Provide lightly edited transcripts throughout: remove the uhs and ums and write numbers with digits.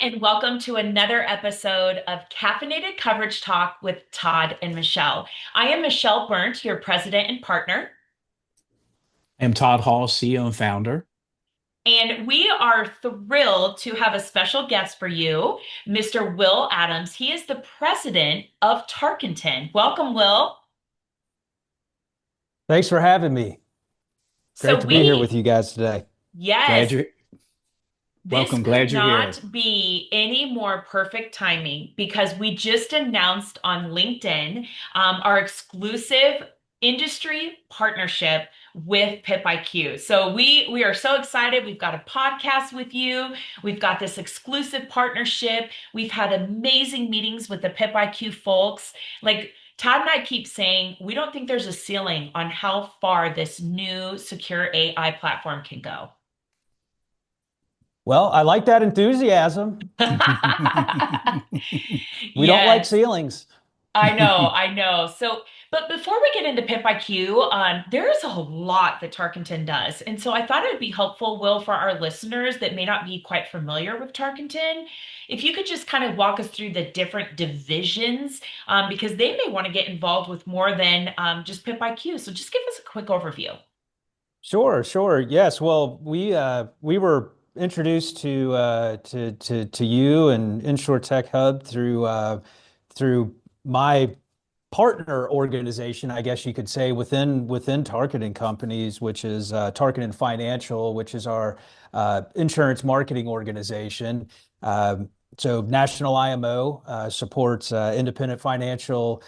and welcome to another episode of Caffeinated Coverage Talk with Todd and Michelle. I am Michelle Burnt, your president and partner, I'm Todd Hall, CEO and founder. and we are thrilled to have a special guest for you, Mr. Will Adams. He is the president of Tarkenton. Welcome, Will. Thanks for having me. So Great to be here with we, you guys today. yes, Glad you're this welcome. could Glad you're here. not be any more perfect timing because we just announced on LinkedIn our exclusive industry partnership with pipIQ. So we are so excited. We've got a podcast with you. We've got this exclusive partnership. We've had amazing meetings with the pipIQ folks. Like Todd and I keep saying, we don't think there's a ceiling on how far this new secure AI platform can go. Well, I like that enthusiasm. We don't like Yes, ceilings. I know. So, but before we get into pipIQ, there is a lot that Tarkenton does. And so I thought it would be helpful, Will, for our listeners that may not be quite familiar with Tarkenton, if you could just kind of walk us through the different divisions, because they may want to get involved with more than just pipIQ. So just give us a quick overview. Sure, sure. Yes. Well, we were introduced to you and Inshore Tech Hub through my partner organization, I guess you could say, within Targeting Companies, which is Targeting Financial, which is our insurance marketing organization. So National IMO supports independent financial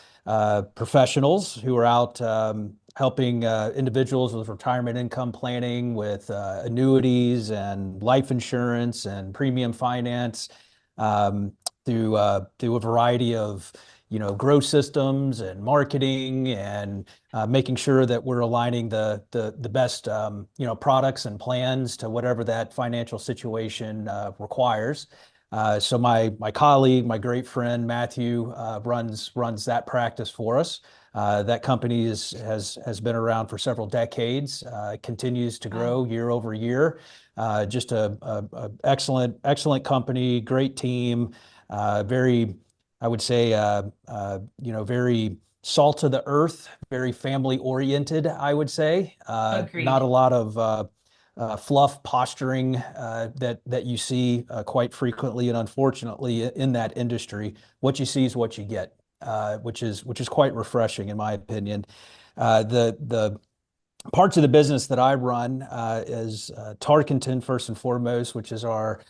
professionals who are out helping individuals with retirement income planning, with annuities and life insurance and premium finance, through a variety of growth systems and marketing, and making sure that we're aligning the best products and plans to whatever that financial situation requires. So my colleague, my great friend Matthew, runs that practice for us. That company has been around for several decades, continues to Wow. grow year over year. Just a excellent company, great team, very, I would say, very salt of the earth, very family oriented, I would say. Not a Agreed. lot of fluff posturing that you see quite frequently, and unfortunately in that industry, what you see is what you get, which is quite refreshing in my opinion. The parts of the business that I run is Tarkenton first and foremost, which is our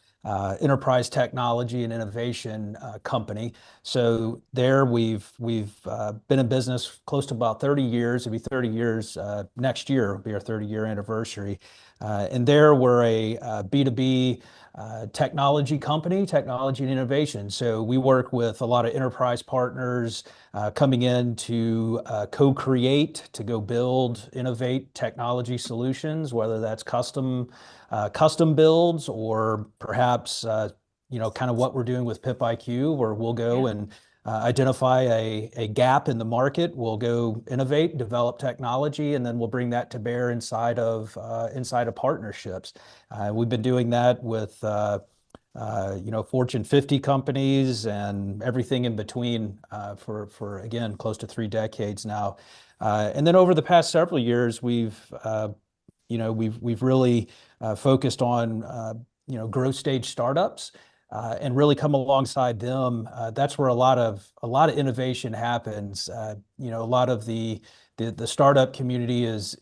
enterprise technology and innovation company. So there we've been in business close to about 30 years. It'll be 30 years next year. It'll be our 30-year anniversary. And there we're a B2B technology company, technology and innovation. So we work with a lot of enterprise partners coming in to co-create, to go build, innovate technology solutions, whether that's custom builds or perhaps kind of what we're doing with pipIQ, where we'll go Yeah. and identify a gap in the market. We'll go innovate, develop technology, and then we'll bring that to bear inside of partnerships. We've been doing that with Fortune 50 companies and everything in between for again close to 3 decades now. And then over the past several years, we've really focused on growth stage startups, and really come alongside them. That's where a lot of innovation happens. A lot of the startup community is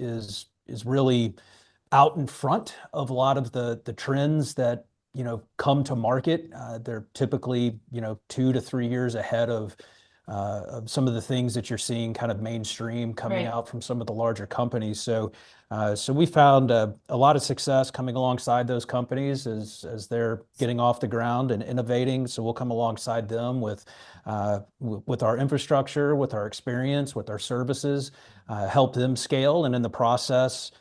really out in front of a lot of the trends that come to market. They're typically 2 to 3 years ahead of some of the things that you're seeing kind of mainstream coming Right. out from some of the larger companies. So we found a lot of success coming alongside those companies as they're getting off the ground and innovating. So we'll come alongside them with our infrastructure, with our experience, with our services, help them scale, and in the process,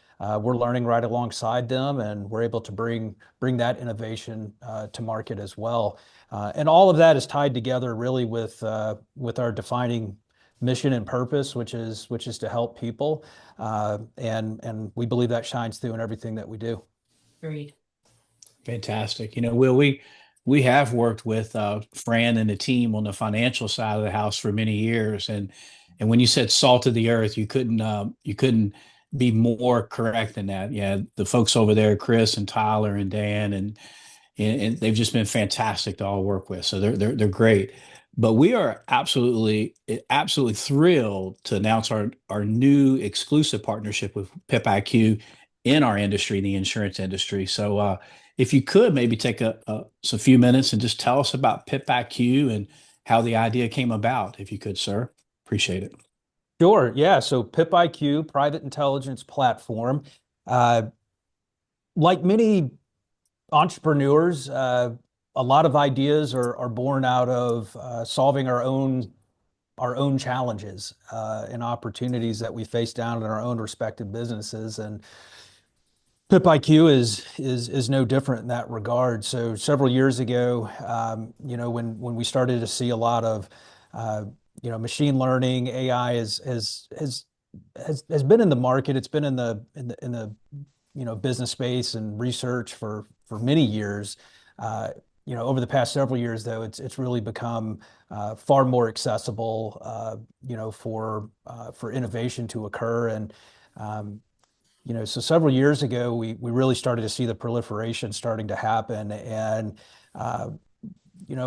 we're learning right alongside them, and we're able to bring that innovation to market as well. And all of that is tied together really with our defining mission and purpose, which is to help people, and we believe that shines through in everything that we do. Agreed. Fantastic. Will, We have worked with Fran and the team on the financial side of the house for many years, and when you said salt of the earth, you couldn't be more correct than that. Yeah, the folks over there, Chris and Tyler and Dan, and they've just been fantastic to all work with. So they're great. But we are absolutely thrilled to announce our new exclusive partnership with pipIQ in our industry, the insurance industry. So if you could maybe take a few minutes and just tell us about pipIQ and how the idea came about, if you could, sir. Appreciate it. Sure. Yeah. So pipIQ, private intelligence platform. Uh, like many entrepreneurs, a lot of ideas are born out of solving our own challenges and opportunities that we face down in our own respective businesses. And pipIQ is no different in that regard. So several years ago, when we started to see a lot of machine learning, AI has been in the market. It's been in the business space and research for many years. Over the past several years, though, it's really become far more accessible, for innovation to occur. And so several years ago, we really started to see the proliferation starting to happen. And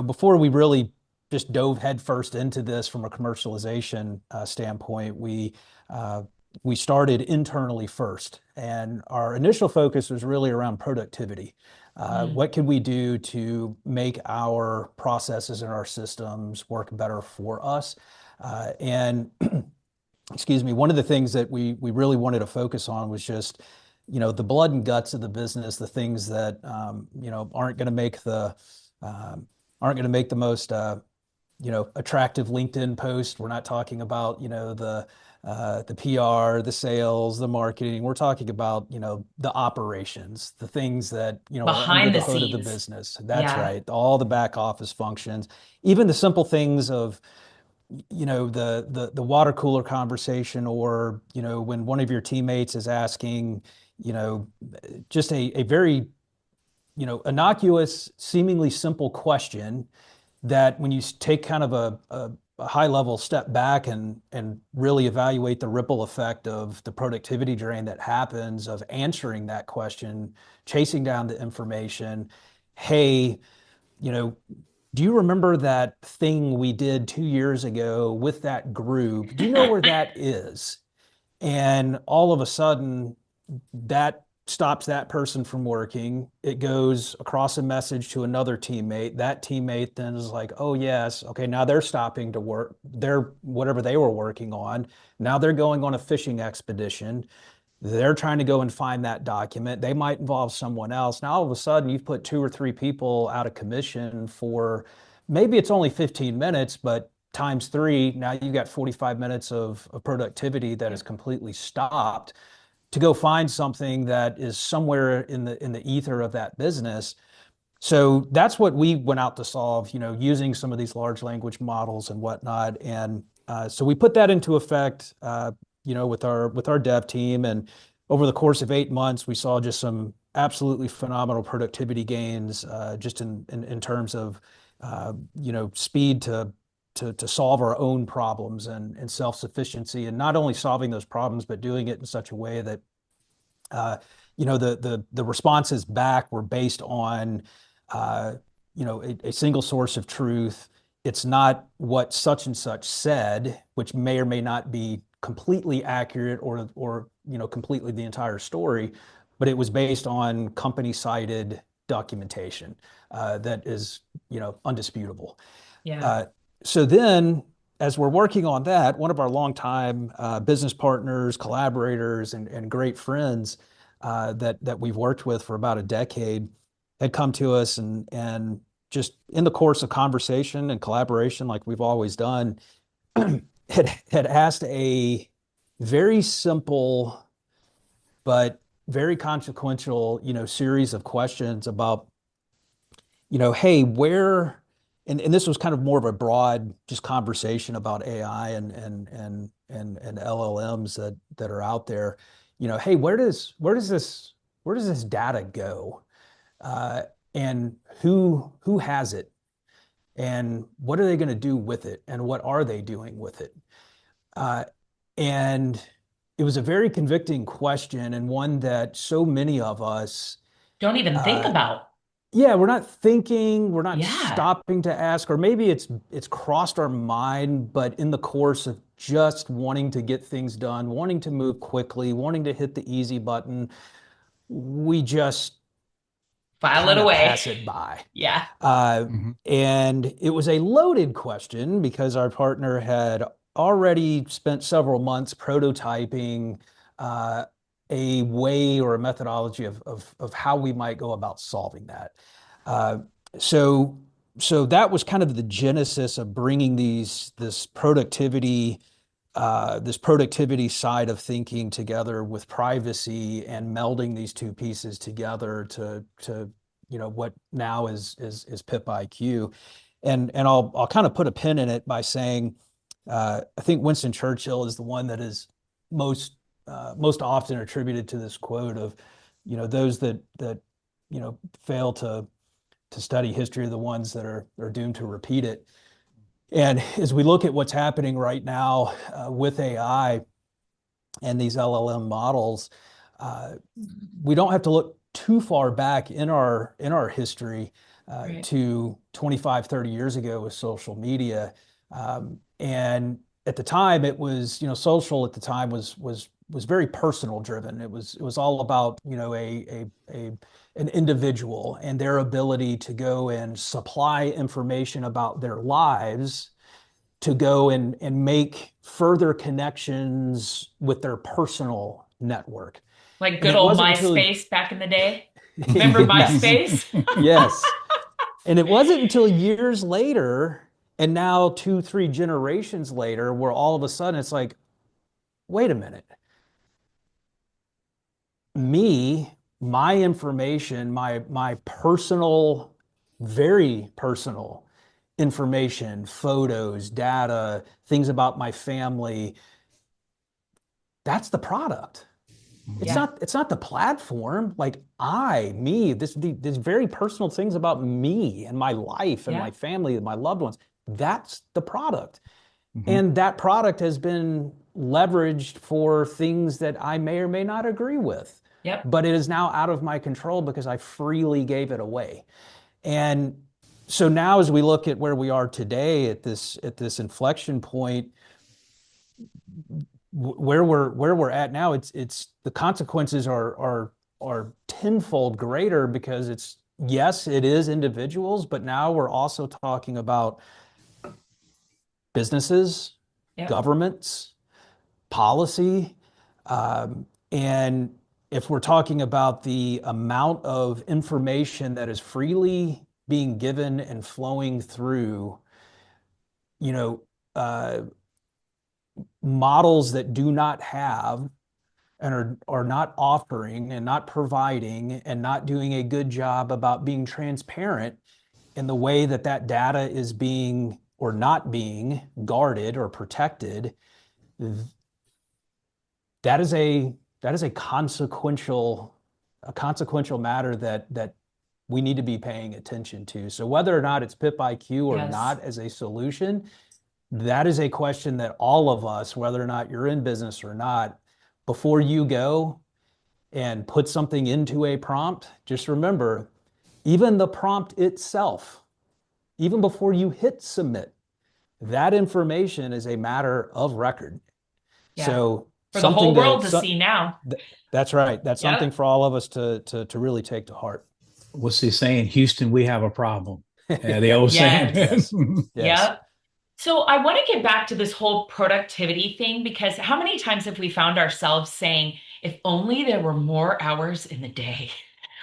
before we really just dove headfirst into this from a commercialization standpoint, we started internally first, and our initial focus was really around productivity. What can we do to make our processes and our systems work better for us? And excuse me, one of the things that we really wanted to focus on was just, the blood and guts of the business, the things that aren't going to make the most attractive LinkedIn post. We're not talking about the PR, the sales, the marketing. We're talking about the operations, the things that are under Behind the the hood of the scenes. business. That's Yeah. right. All the back office functions, even the simple things of the water cooler conversation, or when one of your teammates is asking just a very innocuous, seemingly simple question, that when you take kind of a high level step back and really evaluate the ripple effect of the productivity drain that happens of answering that question, chasing down the information. Hey, do you remember that thing we did 2 years ago with that group? Do you know where that is? And all of a sudden, that stops that person from working. It goes across a message to another teammate. That teammate then is like, oh, yes, okay, now they're stopping to work. They're whatever they were working on. Now they're going on a fishing expedition. They're trying to go and find that document. They might involve someone else. Now, all of a sudden, you've put 2 or 3 people out of commission for maybe it's only 15 minutes, but times three, now you've got 45 minutes of productivity that is completely stopped to go find something that is somewhere in the ether of that business. So that's what we went out to solve, using some of these large language models and whatnot. And so we put that into effect, with our dev team. And over the course of 8 months, we saw just some absolutely phenomenal productivity gains, just in terms of speed to solve our own problems and self-sufficiency, and not only solving those problems, but doing it in such a way that the responses back were based on a single source of truth. It's not what such and such said, which may or may not be completely accurate or completely the entire story, but it was based on company cited documentation that is undisputable. Yeah. So then, as we're working on that, one of our longtime business partners, collaborators, and great friends that we've worked with for about a decade had come to us, and just in the course of conversation and collaboration, like we've always done, had asked a very simple but very consequential, series of questions about, hey, where, and this was kind of more of a broad just conversation about AI and LLMs that are out there. Hey, where does this data go? and who has it, and what are they going to do with it, and what are they doing with it? Uh, and it was a very convicting question, and one that so many of us, Don't even think uh, about. yeah, we're not thinking, we're not Yeah. stopping to ask, or maybe it's crossed our mind, but in the course of just wanting to get things done, wanting to move quickly, wanting to hit the easy button, we just File it kind of away. pass it by. Yeah. Uh, Mhm. and it was a loaded question because our partner had already spent several months prototyping uh, a way or a methodology of how we might go about solving that. Uh, so, so that was kind of the genesis of bringing this productivity side of thinking together with privacy and melding these two pieces together to what now is pipIQ. And I'll kind of put a pin in it by saying I think Winston Churchill is the one that is most most often attributed to this quote of, those that fail to study history are the ones that are doomed to repeat it. And as we look at what's happening right now with AI and these LLM models, uh, we don't have to look too far back in our history Right. to 25, 30 years ago with social media. And at the time, it was, social at the time was very personal driven. It was all about, an individual and their ability to go and supply information about their lives to go and make further connections with their personal network. Like And good it old wasn't until MySpace back in the day. Remember yes, MySpace? yes. And it wasn't until years later, and now 2, 3 generations later, where all of a sudden it's like, wait a minute, my information, my personal, very personal information, photos, data, things about my family, that's the product. It's Mhm. Yeah. not it's not the platform. Like these very personal things about me and my life and Yeah. my family and my loved ones. That's the product. Mhm. And that product has been leveraged for things that I may or may not agree with. Yep. But it is now out of my control because I freely gave it away. And so now as we look at where we are today at this inflection point, where we're at now, it's the consequences are tenfold greater because it's yes, it is individuals, but now we're also talking about businesses, Yep. governments, policy, and if we're talking about the amount of information that is freely being given and flowing through, you know, uh, models that do not have and are not offering and not providing and not doing a good job about being transparent in the way that that data is being or not being guarded or protected, that is a consequential matter that we need to be paying attention to. So whether or not it's pipIQ or Yes. not as a solution, that is a question that all of us, whether or not you're in business or not, before you go and put something into a prompt, just remember, even the prompt itself, even before you hit submit, that information is a matter of record. Yeah. So For the something whole to world to see now. that's right. That's something Yep. for all of us to really take to heart. What's he saying? Houston, we have a problem. The Yeah. old saying. Yes. Yes. Yes. Yep. So I want to get back to this whole productivity thing because how many times have we found ourselves saying, if only there were more hours in the day,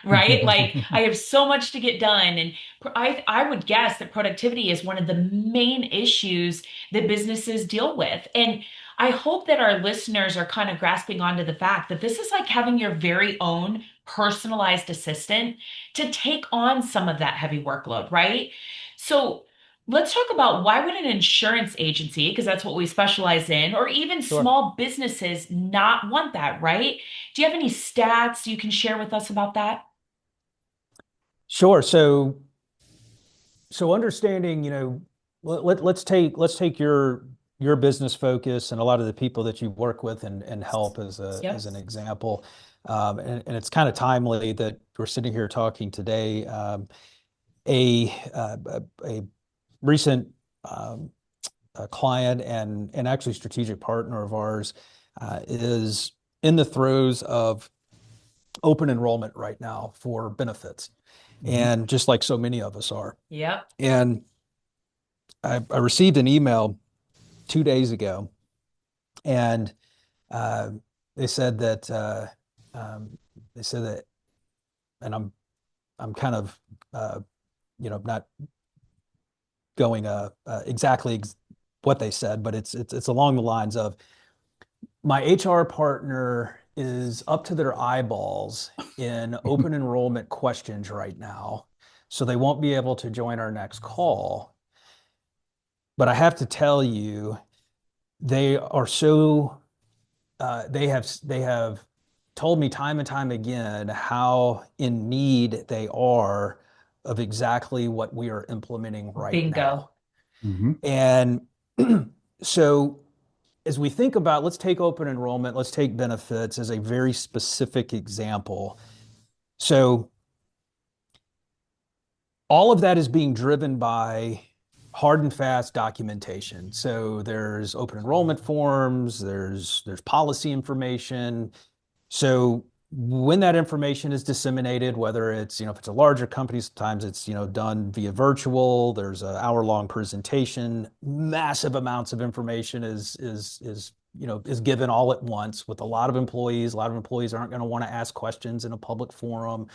right? Like I have so much to get done. And I would guess that productivity is one of the main issues that businesses deal with. And I hope that our listeners are kind of grasping onto the fact that this is like having your very own personalized assistant to take on some of that heavy workload, right? So let's talk about why would an insurance agency, because that's what we specialize in, or even Sure. small businesses not want that, right? Do you have any stats you can share with us about that? Sure. So understanding, let's take your business focus and a lot of the people that you work with and help as Yep. an example. And it's kind of timely that we're sitting here talking today. A recent client and actually strategic partner of ours is in the throes of open enrollment right now for benefits, Mhm. and just like so many of us are. Yep. And I received an email 2 days ago, and uh, they said that um, they said that, and I'm kind of not going exactly what they said, but it's along the lines of, my HR partner is up to their eyeballs in open enrollment questions right now, so they won't be able to join our next call. But I have to tell you, they are so they have told me time and time again how in need they are of exactly what we are implementing right Bingo. now. And so as we think about, let's take open enrollment, let's take benefits as a very specific example. So all of that is being driven by hard and fast documentation. So there's open enrollment forms, there's policy information. So when that information is disseminated, whether it's, if it's a larger company, sometimes it's, done via virtual, there's an hour-long presentation, massive amounts of information is given all at once with a lot of employees. A lot of employees aren't going to want to ask questions in a public forum.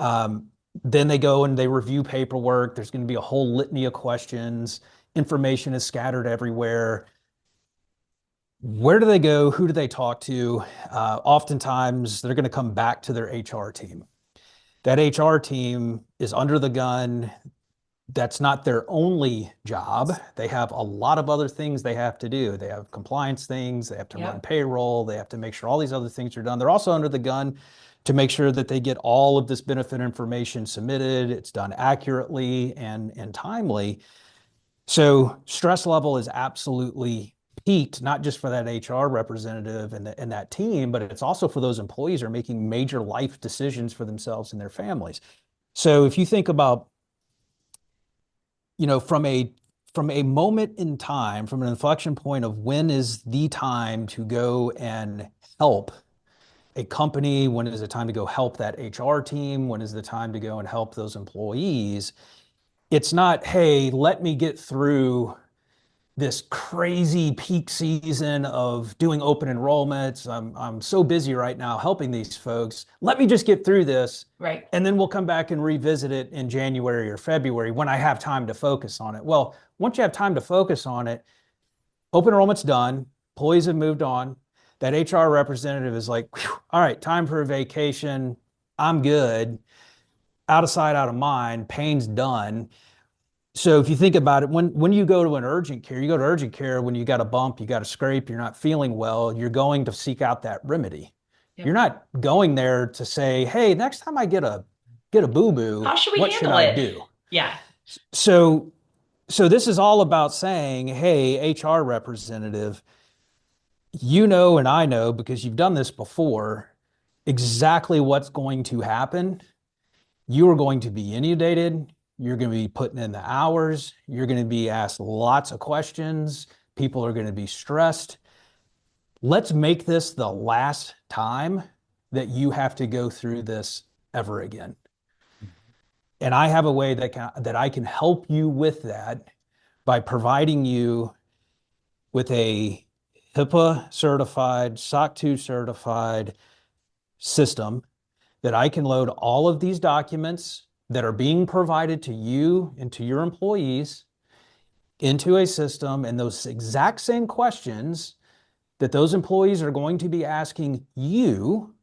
Um, then they go and they review paperwork. There's going to be a whole litany of questions. Information is scattered everywhere. Where do they go? Who do they talk to? Oftentimes, they're going to come back to their HR team. That HR team is under the gun. That's not their only job. They have a lot of other things they have to do. They have compliance things. They have to run Yep. payroll. They have to make sure all these other things are done. They're also under the gun to make sure that they get all of this benefit information submitted. It's done accurately and timely. So stress level is absolutely peaked, not just for that HR representative and that team, but it's also for those employees who are making major life decisions for themselves and their families. So if you think about, from a moment in time, from an inflection point of when is the time to go and help a company, when is the time to go help that HR team, when is the time to go and help those employees, it's not, hey, let me get through this crazy peak season of doing open enrollments. I'm so busy right now helping these folks. Let me just get through this, Right. and then we'll come back and revisit it in January or February when I have time to focus on it. Well, once you have time to focus on it, open enrollment's done, employees have moved on. That HR representative is like, all right, time for a vacation. I'm good. Out of sight, out of mind. Pain's done. So if you think about it, when you go to urgent care when you got a bump, you got a scrape, you're not feeling well, you're going to seek out that remedy. You're Yep. not going there to say, hey, next time I get a boo-boo, How should we what should handle I it? do? Yeah. So so this is all about saying, hey, HR representative, and I know because you've done this before, exactly what's going to happen. You are going to be inundated. You're going to be putting in the hours. You're going to be asked lots of questions. People are going to be stressed. Let's make this the last time that you have to go through this ever again. And I have a way that I can help you with that by providing you with a HIPAA certified, SOC 2 certified system that I can load all of these documents that are being provided to you and to your employees into a system, and those exact same questions that those employees are going to be asking you,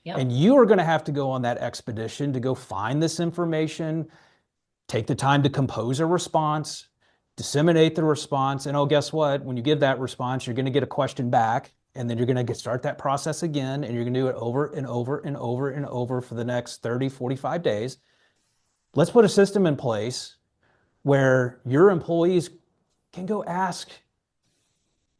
Yep. and you are going to have to go on that expedition to go find this information, take the time to compose a response, disseminate the response, and oh, guess what? When you give that response, you're going to get a question back, and then you're going to start that process again, and you're going to do it over and over and over and over for the next 30, 45 days. let's put a system in place where your employees can go ask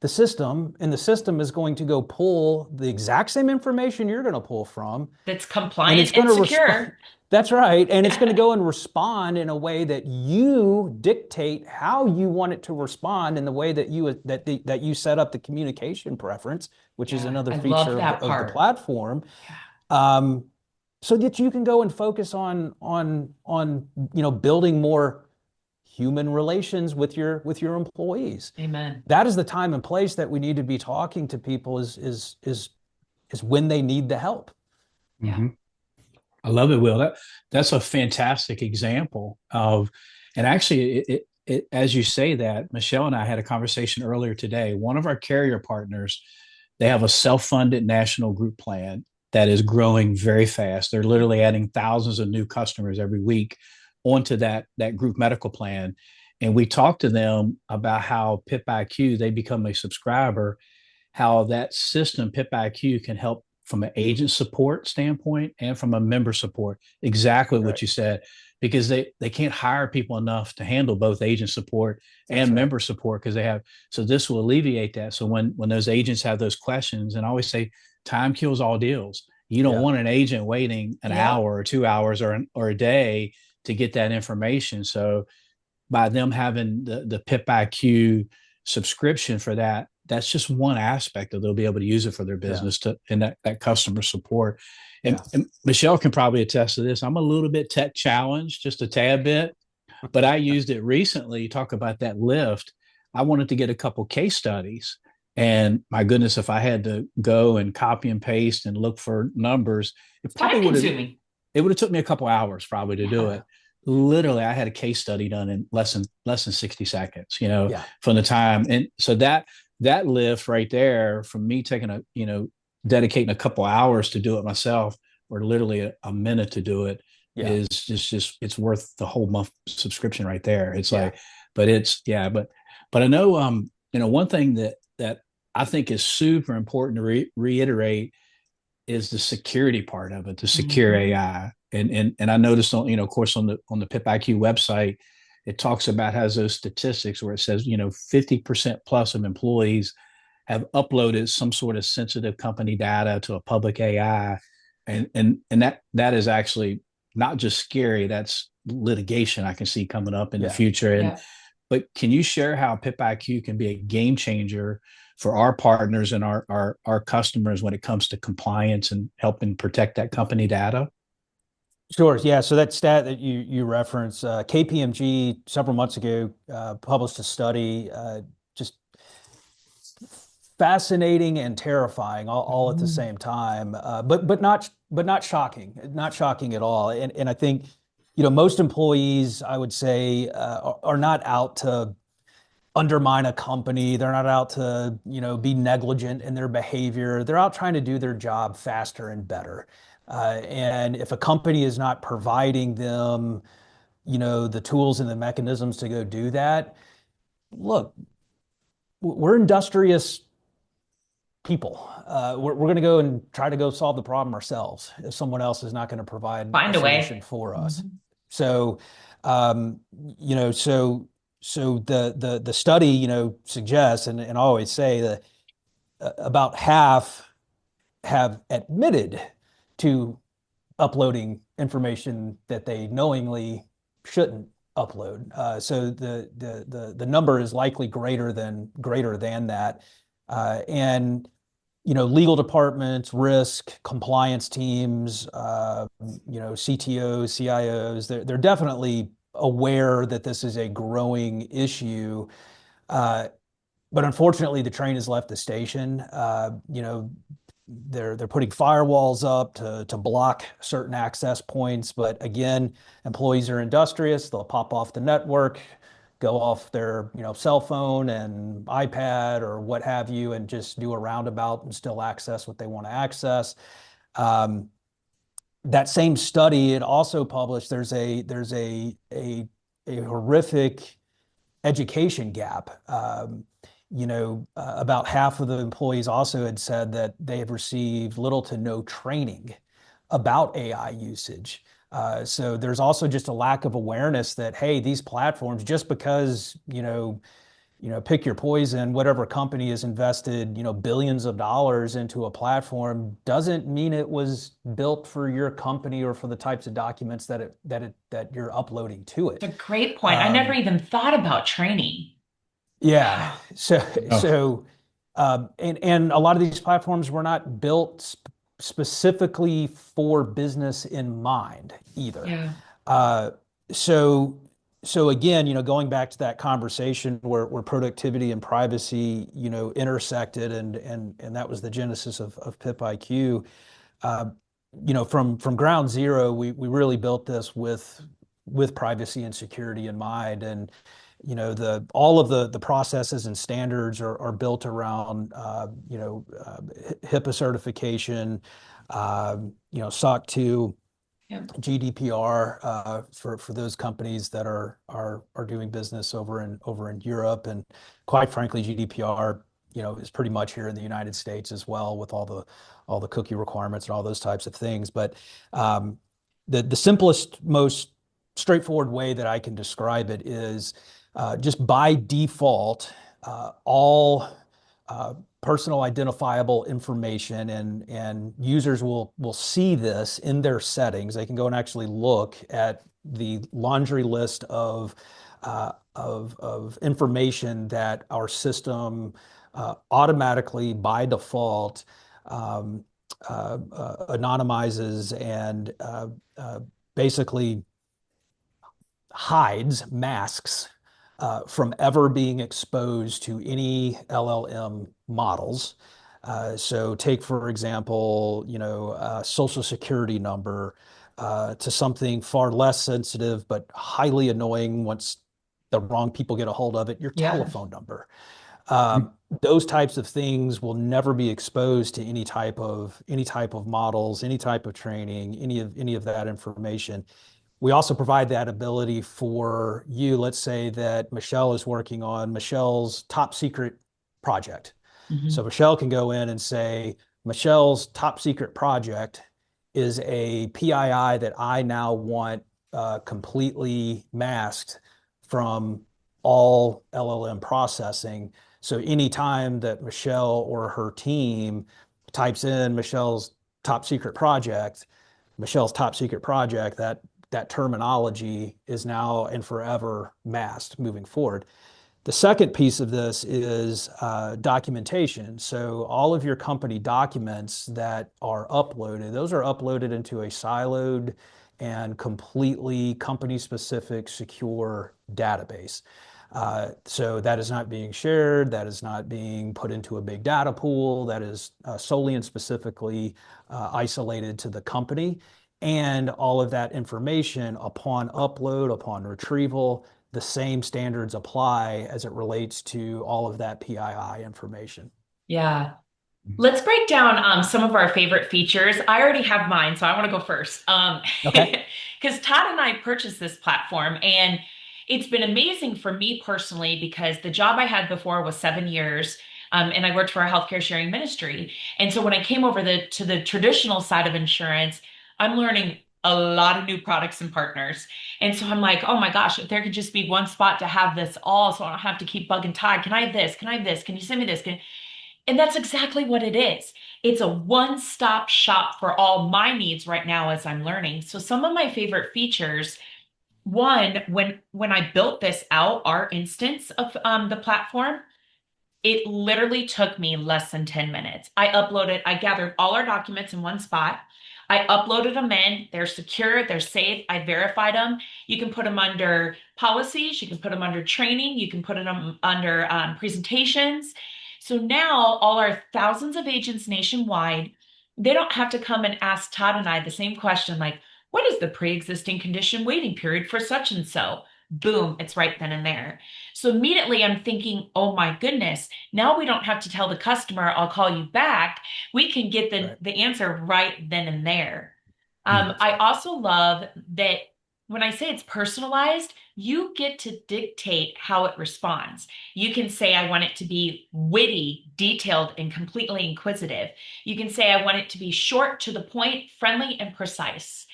the system, and the system is going to go pull the exact same information you're going to pull from, That's and it's compliant going and to respond. secure. That's right. And it's going to go and respond in a way that you dictate how you want it to respond, in the way that you set up the communication preference, which is Yeah, another I love feature that of the part. platform. Yeah. Um, so that you can go and focus building more human relations with your employees. Amen. That is the time and place that we need to be talking to people, is when they need the help. Yeah. Mhm. I love it, Will. That's a fantastic example of, and actually, as you say that, Michelle and I had a conversation earlier today. One of our carrier partners, they have a self-funded national group plan that is growing very fast. They're literally adding thousands of new customers every week onto that group medical plan. And we talked to them about how pipIQ, they become a subscriber, how that system, pipIQ, can help from an agent support standpoint and from a member support. Exactly what Right. you said, because they can't hire people enough to handle both agent support That's and right. member support, because they have. So this will alleviate that. So when those agents have those questions, and I always say, time kills all deals. You don't Yeah. want an agent waiting an Yep. hour or 2 hours or a day to get that information. So by them having the pipIQ subscription for that, that's just one aspect of they'll be able to use it for their Yeah. business to and that customer support. And, Yeah. and Michelle can probably attest to this. I'm a little bit tech challenged, just a tad bit, but I used it recently. You talk about that lift. I wanted to get a couple case studies. And my goodness, if I had to go and copy and paste and look for numbers, it probably Time would have consuming. it would have took me a couple hours probably to do Yeah. it. Literally, I had a case study done in less than 60 seconds, Yeah. from the time. And so that lift right there, from me taking dedicating a couple hours to do it myself, or literally a minute to do it, Yeah. is just it's worth the whole month subscription right there. It's Yeah. like, but it's yeah, but I know one thing that I think is super important to reiterate is the security part of it, the secure Mhm. AI. And I noticed on, of course, on the pipIQ website, it talks about, has those statistics where it says, 50% plus of employees have uploaded some sort of sensitive company data to a public AI. And that is actually not just scary, that's litigation I can see coming up in the Yeah. future. Yeah. But can you share how pipIQ can be a game changer for our partners and our customers when it comes to compliance and helping protect that company data? Sure. Yeah. So that stat that you reference, KPMG several months ago published a study, just fascinating and terrifying all at the same time, but not shocking at all. And I think most employees, I would say, are not out to undermine a company. They're not out to, be negligent in their behavior. They're out trying to do their job faster and better. And if a company is not providing them, the tools and the mechanisms to go do that, look, we're industrious people. We're going to go and try to go solve the problem ourselves if someone else is not going to provide a Find a solution way. for us. Mhm. So, um, the study, suggests, and I always say that about half have admitted to uploading information that they knowingly shouldn't upload. So the number is likely greater than that. And legal departments, risk, compliance teams, CTOs, CIOs, they're definitely aware that this is a growing issue. Uh, but unfortunately, the train has left the station. They're putting firewalls up to block certain access points. But again, employees are industrious. They'll pop off the network, go off their cell phone and iPad or what have you, and just do a roundabout and still access what they want to access. Um, that same study, it also published there's a horrific education gap. About half of the employees also had said that they have received little to no training about AI usage. So there's also just a lack of awareness that, hey, these platforms, just because, pick your poison, whatever company has invested, billions of dollars into a platform doesn't mean it was built for your company or for the types of documents that you're uploading to it. It's a great point. I never Um, even thought about training. yeah. Wow. So Oh, so and a lot of these platforms were not built specifically for business in mind either. Yeah. Uh, so so again, going back to that conversation where productivity and privacy, intersected, and that was the genesis of pipIQ. Uh, from ground zero, we really built this with privacy and security in mind. And the all of the processes and standards are built around HIPAA certification, SOC 2, Yeah. GDPR, for those companies that are doing business over in Europe. And quite frankly, GDPR is pretty much here in the United States as well, with all the cookie requirements and all those types of things. But the simplest, most straightforward way that I can describe it is, just by default, all personal identifiable information, and users will see this in their settings. They can go and actually look at the laundry list of information that our system automatically, by default, um, anonymizes and basically hides, masks, from ever being exposed to any LLM models. So take, for example, a social security number, to something far less sensitive but highly annoying once the wrong people get a hold of it, your Yeah. telephone number. Um, those types of things will never be exposed to any type of models, any type of training, any of that information. We also provide that ability for you. Let's say that Michelle is working on Michelle's top secret project. So Mhm. Michelle can go in and say, Michelle's top secret project is a PII that I now want completely masked from all LLM processing. So anytime that Michelle or her team types in Michelle's top secret project, that terminology is now and forever masked moving forward. The second piece of this is documentation. So all of your company documents that are uploaded, those are uploaded into a siloed and completely company-specific secure database. So that is not being shared, that is not being put into a big data pool, that is solely and specifically isolated to the company. And all of that information, upon upload, upon retrieval, the same standards apply as it relates to all of that PII information. Yeah. Let's break down some of our favorite features. I already have mine, so I want to go first. Okay. Because Todd and I purchased this platform, and it's been amazing for me personally because the job I had before was 7 years, and I worked for a healthcare sharing ministry. And so when I came over to the traditional side of insurance, I'm learning a lot of new products and partners. And so I'm like, oh my gosh, if there could just be one spot to have this all, so I don't have to keep bugging Todd. Can I have this? Can I have this? Can you send me this? And that's exactly what it is. It's a one-stop shop for all my needs right now as I'm learning. So some of my favorite features, one, when I built this out, our instance of the platform, it literally took me less than 10 minutes. I gathered all our documents in one spot. I uploaded them in. They're secure, they're safe. I verified them. You can put them under policies, you can put them under training, you can put them under presentations. So now all our thousands of agents nationwide, they don't have to come and ask Todd and I the same question like, what is the pre-existing condition waiting period for such and so? Boom, it's right then and there. So immediately I'm thinking, oh my goodness, now we don't have to tell the customer, I'll call you back. We can get Right. the answer right then and there. mm, I also love that when I say it's personalized, you get to dictate how it responds. You can say, I want it to be witty, detailed, and completely inquisitive. You can say, I want it to be short, to the point, friendly, and precise.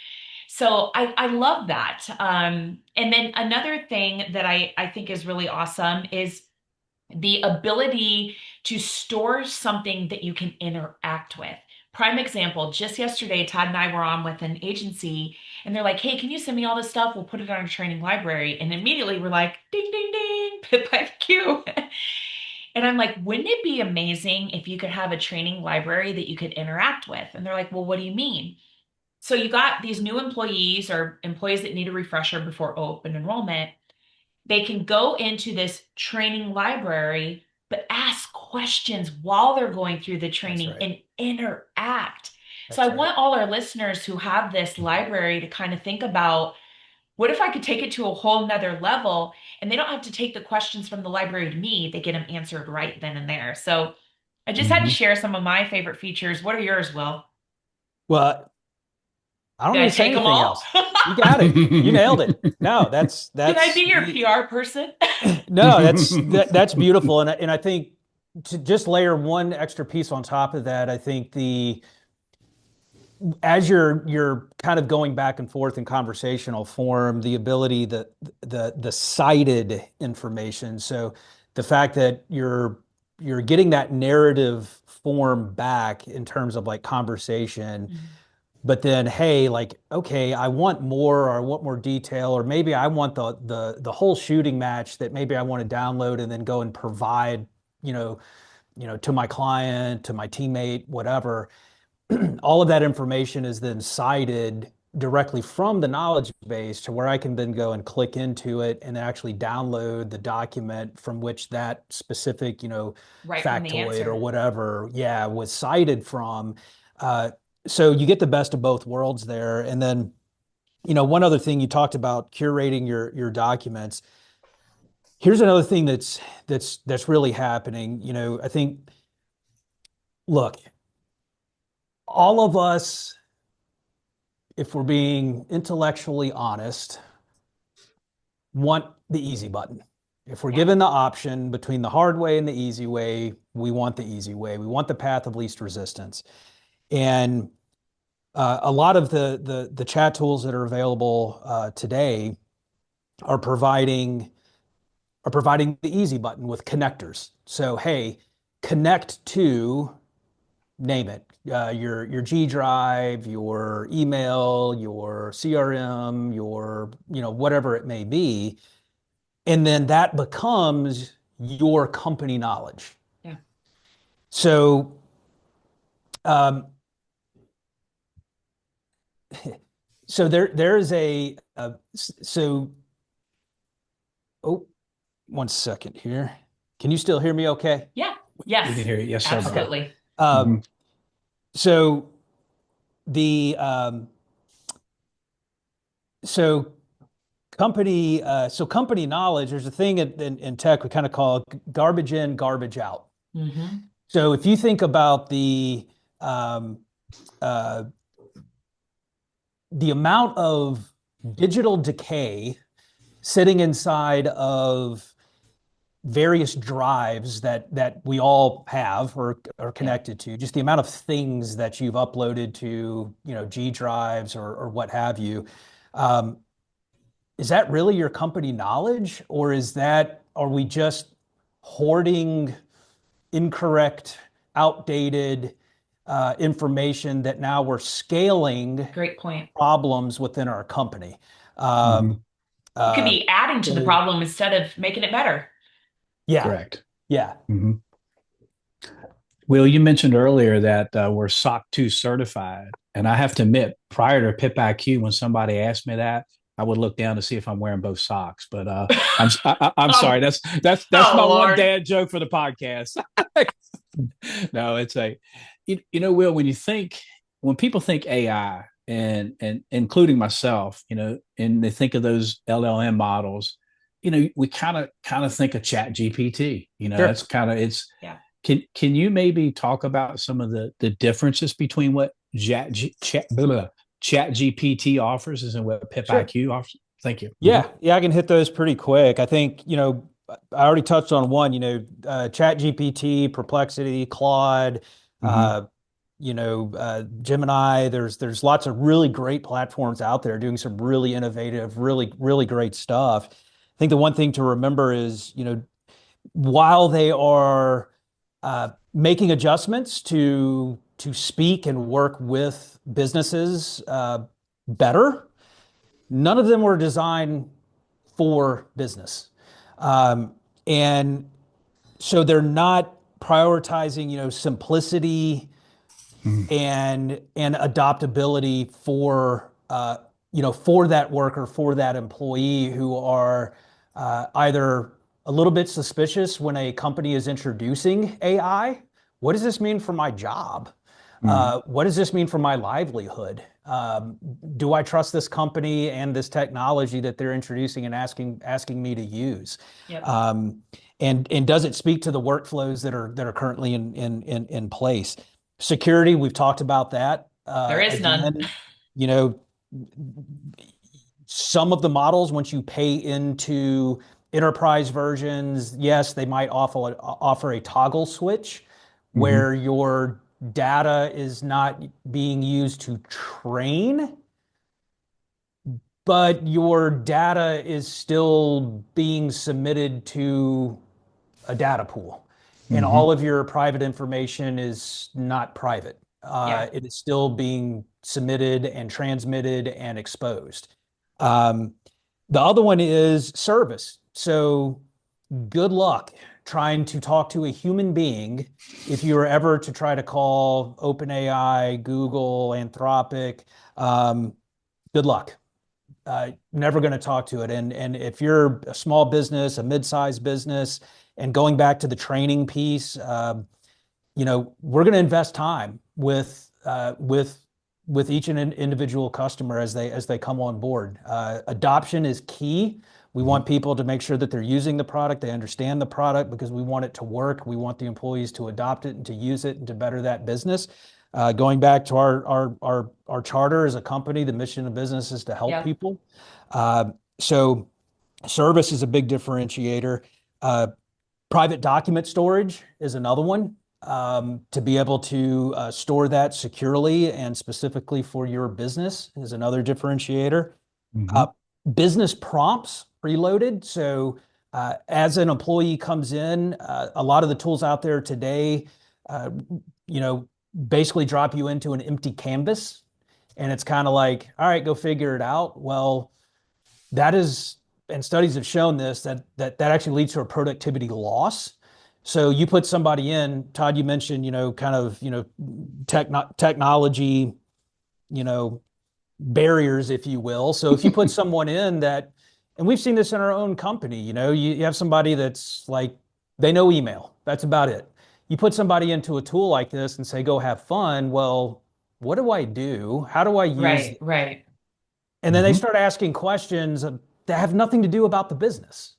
So I love that. And then another thing that I think is really awesome is the ability to store something that you can interact with. Prime example, just yesterday, Todd and I were on with an agency and they're like, hey, can you send me all this stuff? We'll put it on a training library. And immediately we're like, ding, ding, ding, pipIQ. And I'm like, wouldn't it be amazing if you could have a training library that you could interact with? And they're like, well, what do you mean? So you got these new employees or employees that need a refresher before open enrollment. They can go into this training library, but ask questions while they're going through the training and interact. So I want all our listeners who have this library to kind of think about, what if I could take it to a whole nother level and they don't have to take the questions from the library to me, they get them answered right then and there. So I just had to share some of my favorite features. What are yours, Will? Well, I don't Did I need to say take them anything all? else. You got it. You nailed it. No, that's Can I be your PR person? no, that's beautiful. And I think to just layer one extra piece on top of that, I think as you're kind of going back and forth in conversational form, the ability the cited information. So the fact that you're getting that narrative form back in terms of like conversation, but then, hey, like, okay, I want more, or I want more detail, or maybe I want the whole shooting match that maybe I want to download and then go and provide, to my client, to my teammate, whatever. All of that information is then cited directly from the knowledge base to where I can then go and click into it and actually download the document from which that specific, Right from the factoid answer. or whatever, was cited from. So you get the best of both worlds there. And then, one other thing you talked about curating your documents. Here's another thing that's really happening. I think, look, all of us, if we're being intellectually honest, want the easy button. If we're given the option between the hard way and the easy way, we want the easy way. We want the path of least resistance. And a lot of the chat tools that are available today are providing the easy button with connectors. So, hey, connect to, name it, your G Drive, your email, your CRM, your, whatever it may be. And then that becomes your company knowledge. Yeah. So, so there's oh, 1 second here. Can you still hear me okay? Yeah. We Yes. can hear you. Yes, sir. Absolutely. So the company knowledge, there's a thing in tech we kind of call garbage in, garbage out. So if you think about the amount of digital decay sitting inside of various drives that we all have or are connected to, just the amount of things that you've uploaded to, G drives or what have you. Is that really your company knowledge, or are we just hoarding incorrect, outdated information that now we're scaling Great point. problems within our company? You could be adding to the problem instead of making it better. Yeah. Correct. Yeah. Will, you mentioned earlier that we're SOC2 certified. And I have to admit, prior to pipIQ, when somebody asked me that, I would look down to see if I'm wearing both socks. But I'm sorry. That's my Lord. one dad joke for the podcast. No, it's Will, when people think AI, and including myself, and they think of those LLM models, we kind of think of Chat GPT. Sure. That's kind of Yeah. Can you maybe talk about some of the differences between what Chat GPT offers and what pipIQ offers? Thank you. Yeah, I can hit those pretty quick. I think, I already touched on one, Chat GPT, Perplexity, Claude, Gemini. There's lots of really great platforms out there doing some really innovative, really great stuff. I think the one thing to remember is, while they are making adjustments to speak and work with businesses better, none of them were designed for business. And so they're not prioritizing, simplicity Mhm. and adaptability for that worker, for that employee who are either a little bit suspicious when a company is introducing AI. What does this mean for my job? Mhm. What does this mean for my livelihood? Do I trust this company and this technology that they're introducing and asking me to use? Yep. Um, and does it speak to the workflows that are currently in place? Security, we've talked about that. There is none. Again, you know, some of the models, once you pay into enterprise versions, yes, they might offer a toggle switch Mhm. where your data is not being used to train, but your data is still being submitted to a data pool. And Mhm. all of your private information is not private. Yeah. It is still being submitted and transmitted and exposed. Um, the other one is service. So good luck trying to talk to a human being if you were ever to try to call OpenAI, Google, Anthropic. Good luck. Never going to talk to it. And if you're a small business, a mid-sized business, and going back to the training piece, we're going to invest time with each individual customer as they come on board. Adoption is key. We Mhm. want people to make sure that they're using the product, they understand the product because we want it to work. We want the employees to adopt it and to use it and to better that business. Going back to our charter as a company, the mission of business is to help Yep. people. So service is a big differentiator. Uh, Private document storage is another one. To be able to store that securely and specifically for your business is another differentiator. Uh, Mhm. Business prompts preloaded. So as an employee comes in, a lot of the tools out there today, uh, you know, basically drop you into an empty canvas. And it's kind of like, all right, go figure it out. Well, that is, and studies have shown this, that actually leads to a productivity loss. So you put somebody in, Todd, you mentioned, kind of, technology, you know, barriers, if you will. So if you put someone in that, and we've seen this in our own company, you have somebody that's like, they know email. That's about it. You put somebody into a tool like this and say, go have fun. Well, what do I do? How do I use Right. it? Right. And then they Mhm. start asking questions that have nothing to do about the business.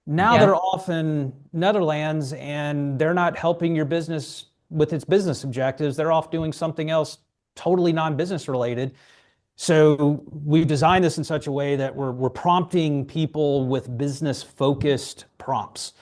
Now Mhm. they're Yep. off in Netherlands and they're not helping your business with its business objectives. They're off doing something else totally non-business related. So we've designed this in such a way that we're prompting people with business focused prompts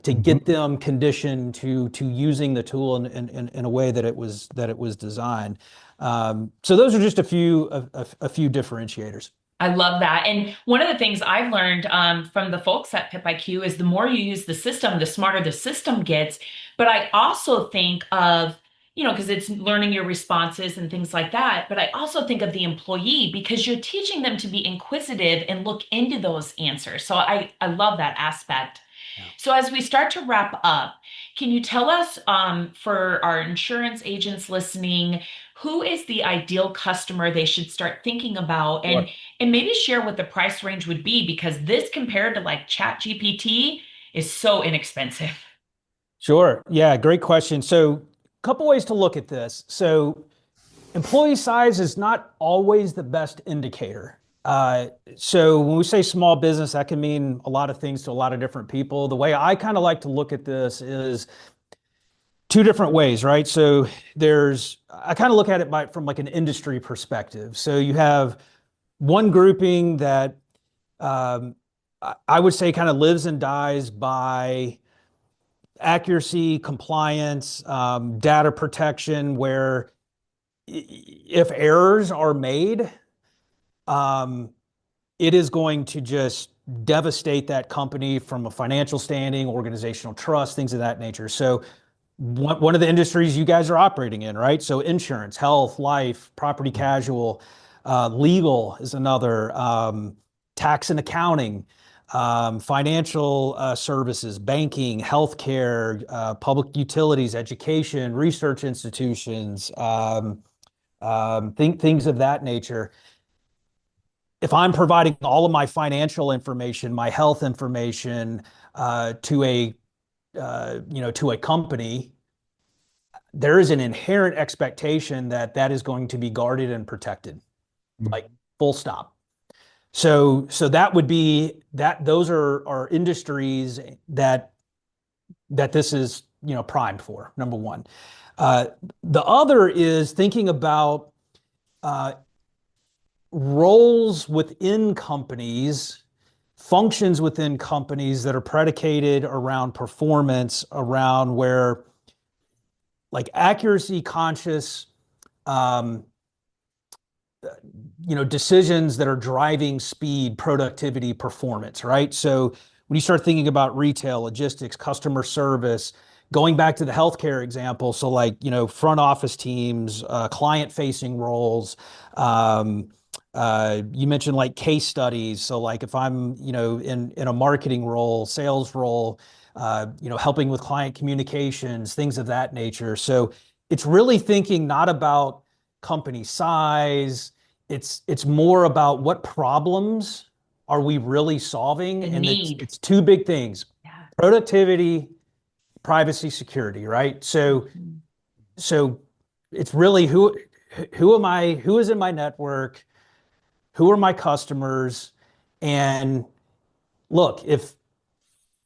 to Mhm. get them conditioned to using the tool in a way that it was designed. So those are just a few differentiators. I love that. And one of the things I've learned from the folks at pipIQ is the more you use the system, the smarter the system gets. But I also think of, because it's learning your responses and things like that. But I also think of the employee because you're teaching them to be inquisitive and look into those answers. So I love that aspect. Yeah. So as we start to wrap up, can you tell us, for our insurance agents listening, who is the ideal customer they should start thinking about, and Sure. maybe share what the price range would be because this compared to like Chat GPT is so inexpensive. Sure. Yeah, great question. So, a couple ways to look at this. So, employee size is not always the best indicator. So, when we say small business, that can mean a lot of things to a lot of different people. The way I kind of like to look at this is two different ways, right? So, I kind of look at it from like an industry perspective. So, you have one grouping that um, I would say kind of lives and dies by accuracy, compliance, data protection, where if errors are made, it is going to just devastate that company from a financial standing, organizational trust, things of that nature. So one of the industries you guys are operating in, right? So insurance, health, life, property casual, legal is another, tax and accounting, financial services, banking, healthcare, public utilities, education, research institutions, things of that nature. If I'm providing all of my financial information, my health information to a to a company, there is an inherent expectation that that is going to be guarded and protected, like full stop. So that would be that. Those are industries that this is primed for. Number one. The other is thinking about roles within companies, functions within companies that are predicated around performance, around where like accuracy conscious, decisions that are driving speed, productivity, performance, right? So when you start thinking about retail, logistics, customer service, going back to the healthcare example, so like, front office teams, client-facing roles, you mentioned like case studies. So like if I'm, in a marketing role, sales role, helping with client communications, things of that nature. So it's really thinking not about company size. It's more about what problems are we really solving? And it's two big things: productivity, privacy, security, right? So it's really who am I, who is in my network, who are my customers, and look, if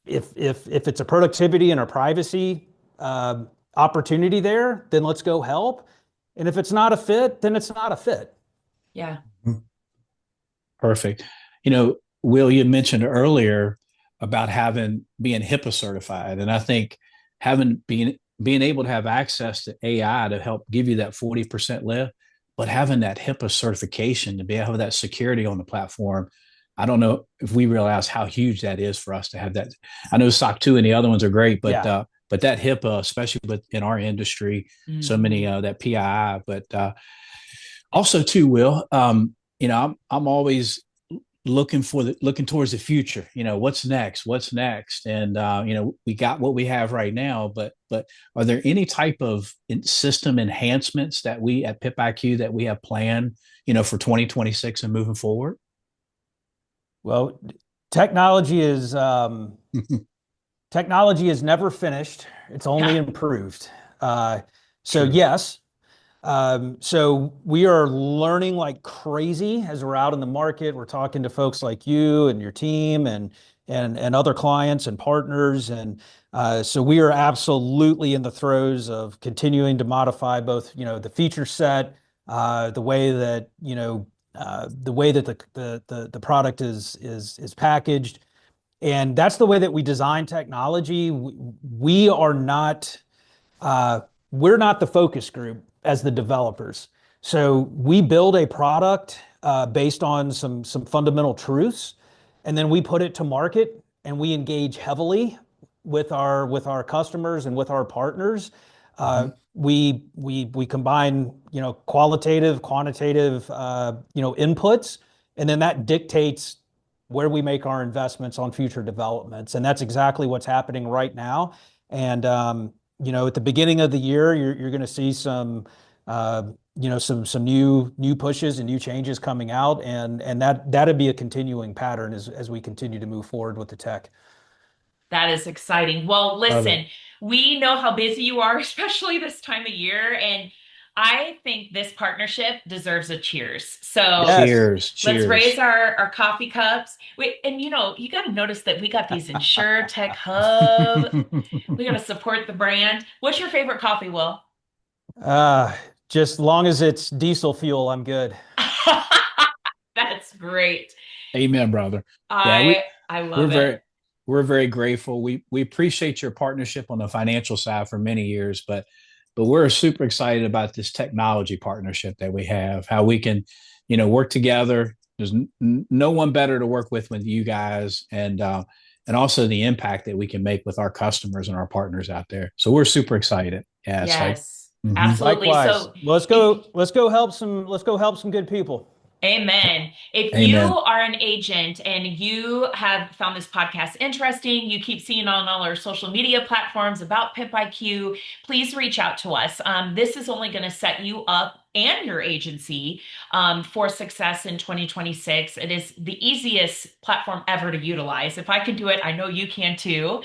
it's a productivity and a privacy opportunity there, then let's go help. And if it's not a fit, then it's not a fit. Yeah. Perfect. Will, you mentioned earlier about being HIPAA certified, and I think being able to have access to AI to help give you that 40% lift, but having that HIPAA certification to be able to have that security on the platform. I don't know if we realize how huge that is for us to have that. I know SOC 2 and the other ones are great, but that HIPAA, especially in our industry, so many that PII, but also too, Will, I'm always looking towards the future. What's next, and we got what we have right now, but are there any type of system enhancements that we at pipIQ that we have planned for 2026 and moving forward? Well, technology is never finished. It's only improved. So yes. So we are learning like crazy as we're out in the market. We're talking to folks like you and your team and other clients and partners. And so we are absolutely in the throes of continuing to modify both, the feature set, the way that, the product is packaged. And that's the way that we design technology. We're not the focus group as the developers. So we build a product based on some fundamental truths, and then we put it to market, and we engage heavily with our customers and with our partners. We combine qualitative, quantitative inputs, and then that dictates where we make our investments on future developments, and that's exactly what's happening right now. And at the beginning of the year, you're going to see some new pushes and new changes coming out, and that'd be a continuing pattern as we continue to move forward with the tech. That is exciting. Well, listen, we know how busy you are, especially this time of year, and I think this partnership deserves a cheers. So cheers. Let's raise our coffee cups. Wait, and you got to notice that we got these Insure Tech Hub. We got to support the brand. What's your favorite coffee, Will? Just long as it's diesel fuel, I'm good. That's great. Amen, brother. I love it. We're very grateful. We appreciate your partnership on the financial side for many years, but but we're super excited about this technology partnership that we have, how we can, work together. There's no one better to work with you guys, and also the impact that we can make with our customers and our partners out there. So we're super excited. Yeah, it's like, Yes, mhm. absolutely. Likewise. So if Let's go help some good people. Amen. If you Amen. are an agent and you have found this podcast interesting, you keep seeing on all our social media platforms about pipIQ, please reach out to us. This is only going to set you up and your agency for success in 2026. It is the easiest platform ever to utilize. If I can do it, I know you can too.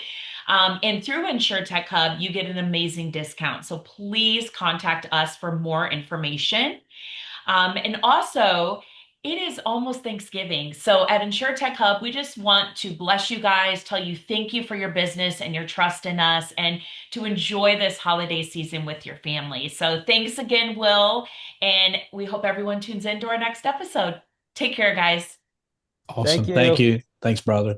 And through InsurTech Hub, you get an amazing discount. So please contact us for more information. And also, it is almost Thanksgiving. So at InsurTech Hub, we just want to bless you guys, tell you thank you for your business and your trust in us, and to enjoy this holiday season with your family. So thanks again, Will. And we hope everyone tunes in to our next episode. Take care, guys. Thank Awesome. Thank you. you. Thanks, brother.